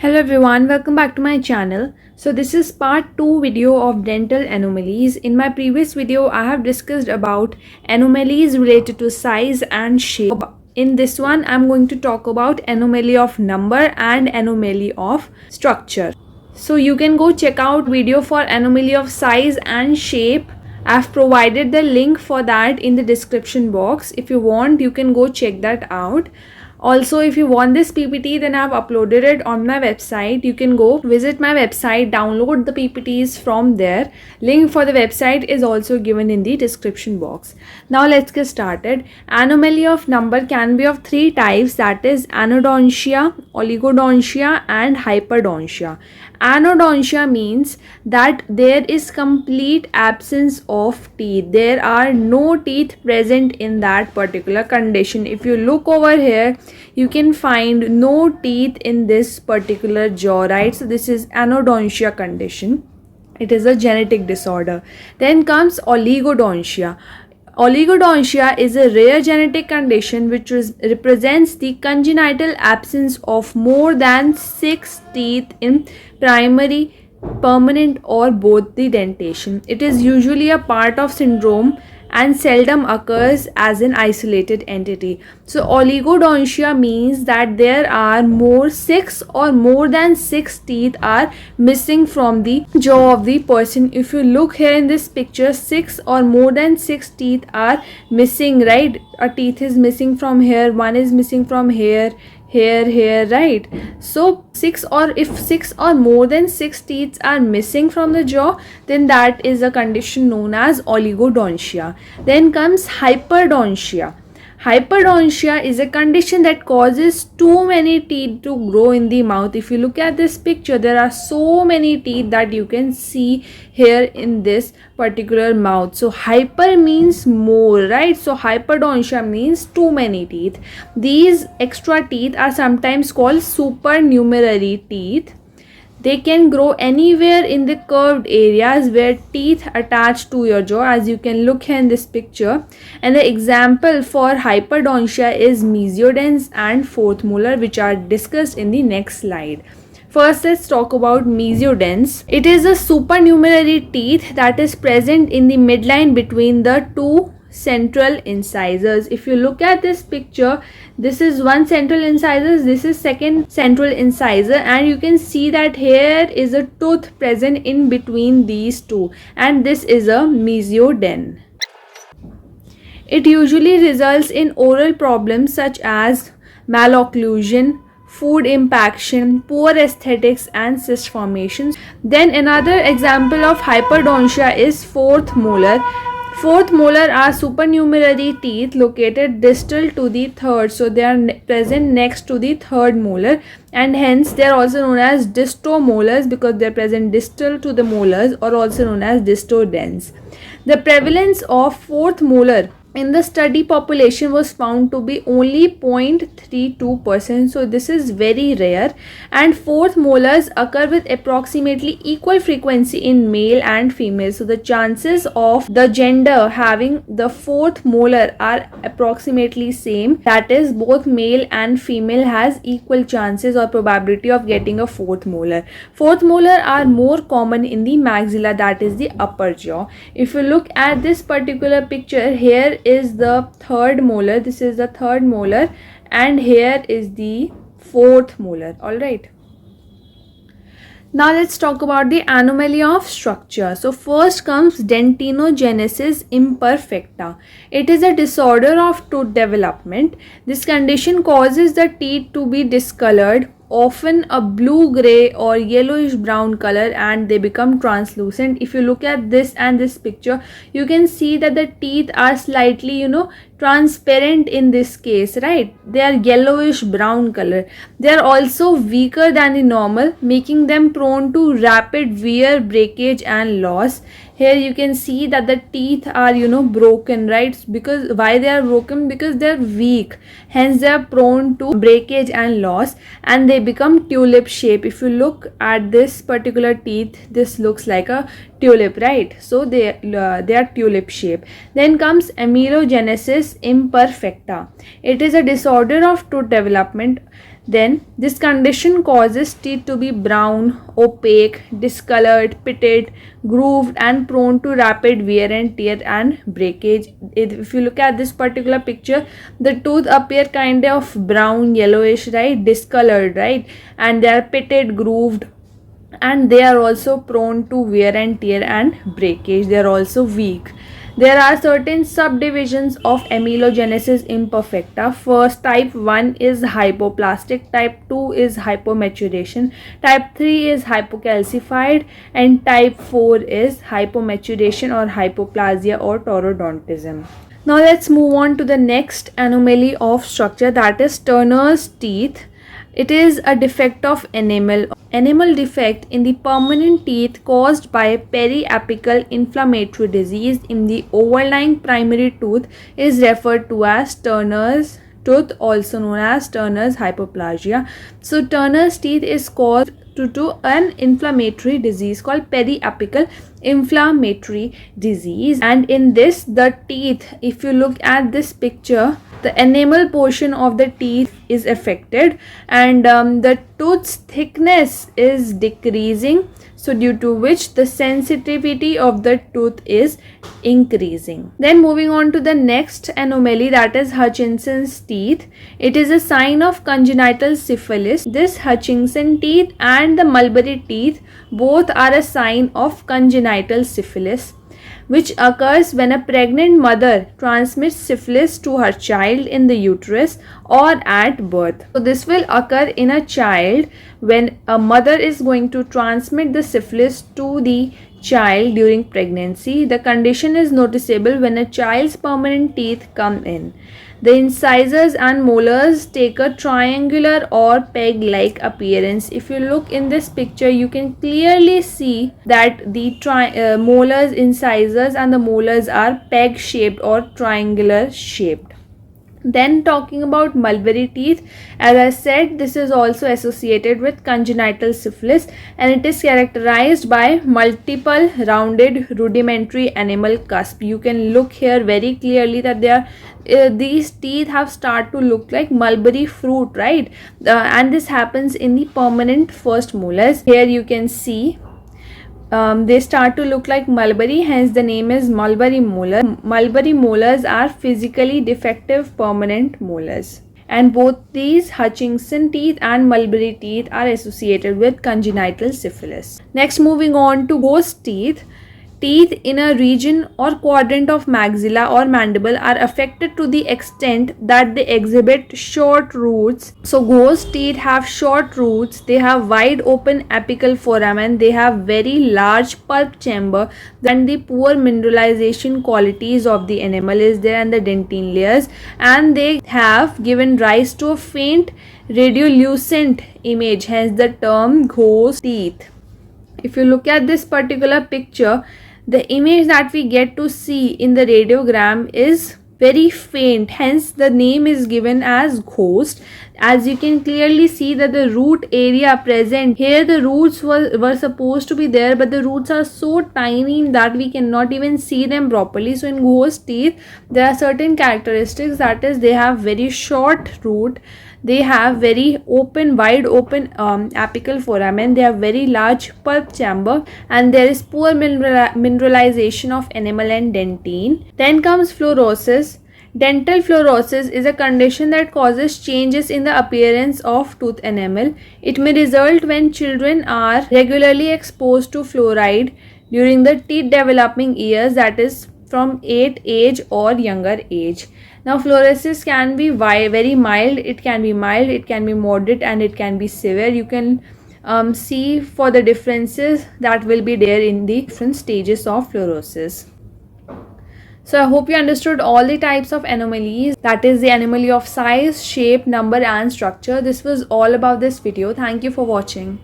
Hello everyone, welcome back to my channel. So this is part 2 video of dental anomalies. In my previous video, I have discussed about anomalies related to size and shape. In this one, I'm going to talk about anomaly of number and anomaly of structure. So you can go check out video for anomaly of size and shape. I've provided the link for that in the description box. If you want, you can go check that out. Also, if you want this PPT, then I've uploaded it on my website. You can go visit my website, download the PPTs from there. Link for the website is also given in the description box. Now let's get started. Anomaly of number can be of three types, that is anodontia, oligodontia and hyperdontia. Anodontia means that there is complete absence of teeth. There are no teeth present in that particular condition. If you look over here, you can find no teeth in this particular jaw, right? So this is anodontia condition. It is a genetic disorder. Then comes oligodontia. Oligodontia is a rare genetic condition which represents the congenital absence of more than 6 teeth in primary, permanent or both the dentation. It is usually a part of syndrome and seldom occurs as an isolated entity. So oligodontia means that there are six or more than 6 teeth are missing from the jaw of the person. If you look here in this picture, 6 or more than 6 teeth are missing, right? A teeth is missing from here, one is missing from here, here, right? So if 6 or more than 6 teeth are missing from the jaw, then that is a condition known as oligodontia. Then comes hyperdontia. Hyperdontia is a condition that causes too many teeth to grow in the mouth. If you look at this picture, there are so many teeth that you can see here in this particular mouth. So hyper means more, right? So hyperdontia means too many teeth. These extra teeth are sometimes called supernumerary teeth. They can grow anywhere in the curved areas where teeth attach to your jaw, as you can look here in this picture. And the example for hyperdontia is mesiodens and fourth molar, which are discussed in the next slide. First, let's talk about mesiodens. It is a supernumerary teeth that is present in the midline between the two central incisors. If you look at this picture, this is one central incisor, this is second central incisor, and you can see that here is a tooth present in between these two, and this is a mesioden. It usually results in oral problems such as malocclusion, food impaction, poor aesthetics and cyst formations. Then another example of hyperdontia is fourth molar. Fourth molar are supernumerary teeth located distal to the third, so they are present next to the third molar, and hence they are also known as distomolars because they are present distal to the molars, or also known as distodens. The prevalence of fourth molar in the study population was found to be only 0.32%, so this is very rare, and fourth molars occur with approximately equal frequency in male and female. So the chances of the gender having the fourth molar are approximately same, that is both male and female has equal chances or probability of getting a fourth molar. Fourth molar are more common in the maxilla, that is the upper jaw. If you look at this particular picture, here is the third molar, this is the third molar, and here is the fourth molar. All right, now let's talk about the anomaly of structure. So first comes dentinogenesis imperfecta. It is a disorder of tooth development. This condition causes the teeth to be discolored, often a blue gray or yellowish brown color, and they become translucent. If you look at this and this picture, you can see that the teeth are slightly transparent in this case, right? They are yellowish brown color. They are also weaker than the normal, making them prone to rapid wear, breakage and loss. Here you can see that the teeth are broken, right? Because why they are broken? Because they are weak, hence they are prone to breakage and loss, and they become tulip shape. If you look at this particular teeth, this looks like a tulip, right? So they are tulip shape. Then comes amelogenesis imperfecta. It is a disorder of tooth development. Then this condition causes teeth to be brown, opaque, discolored, pitted, grooved and prone to rapid wear and tear and breakage. If you look at this particular picture, the tooth appear kind of brown, yellowish, right, discolored, right, and they are pitted, grooved, and they are also prone to wear and tear and breakage. They are also weak. There are certain subdivisions of amelogenesis imperfecta. First, type 1 is hypoplastic, type 2 is hypomaturation, type 3 is hypocalcified, and type 4 is hypomaturation or hypoplasia or taurodontism. Now let's move on to the next anomaly of structure, that is Turner's teeth. It is a defect of enamel. Enamel defect in the permanent teeth caused by periapical inflammatory disease in the overlying primary tooth is referred to as Turner's tooth, also known as Turner's hypoplasia. So Turner's teeth is caused due to an inflammatory disease called periapical inflammatory disease, and in this the teeth, if you look at this picture, the enamel portion of the teeth is affected, and the tooth's thickness is decreasing, so due to which the sensitivity of the tooth is increasing. Then moving on to the next anomaly, that is Hutchinson's teeth. It is a sign of congenital syphilis. This Hutchinson teeth and the mulberry teeth both are a sign of congenital syphilis, which occurs when a pregnant mother transmits syphilis to her child in the uterus or at birth. So this will occur in a child when a mother is going to transmit the syphilis to the child during pregnancy. The condition is noticeable when a child's permanent teeth come in. The incisors and molars take a triangular or peg-like appearance. If you look in this picture, you can clearly see that the molars, incisors and the molars are peg-shaped or triangular shaped. Then talking about mulberry teeth, as I said, this is also associated with congenital syphilis, and it is characterized by multiple rounded rudimentary enamel cusp. You can look here very clearly that they are these teeth have started to look like mulberry fruit, right? And this happens in the permanent first molars. Here you can see they start to look like mulberry, hence the name is mulberry molar. Mulberry molars are physically defective permanent molars, and both these Hutchinson teeth and mulberry teeth are associated with congenital syphilis. Next, moving on to ghost teeth. Teeth in a region or quadrant of maxilla or mandible are affected to the extent that they exhibit short roots. So ghost teeth have short roots, they have wide open apical foramen, they have very large pulp chamber, and the poor mineralization qualities of the enamel is there and the dentine layers, and they have given rise to a faint radiolucent image, hence the term ghost teeth. If you look at this particular picture, the image that we get to see in the radiogram is very faint, hence the name is given as ghost. As you can clearly see that the root area present here, the roots were supposed to be there, but the roots are so tiny that we cannot even see them properly. So in ghost teeth, there are certain characteristics, that is they have very short root, they have very open, wide open apical foramen, they have very large pulp chamber, and there is poor mineralization of enamel and dentine. Then comes fluorosis. Dental fluorosis is a condition that causes changes in the appearance of tooth enamel. It may result when children are regularly exposed to fluoride during the teeth developing years, that is from 8 age or younger age. Now fluorosis can be very mild, it can be moderate, and it can be severe. You can see for the differences that will be there in the different stages of fluorosis. So I hope you understood all the types of anomalies, that is the anomaly of size, shape, number and structure. This was all about this video. Thank you for watching.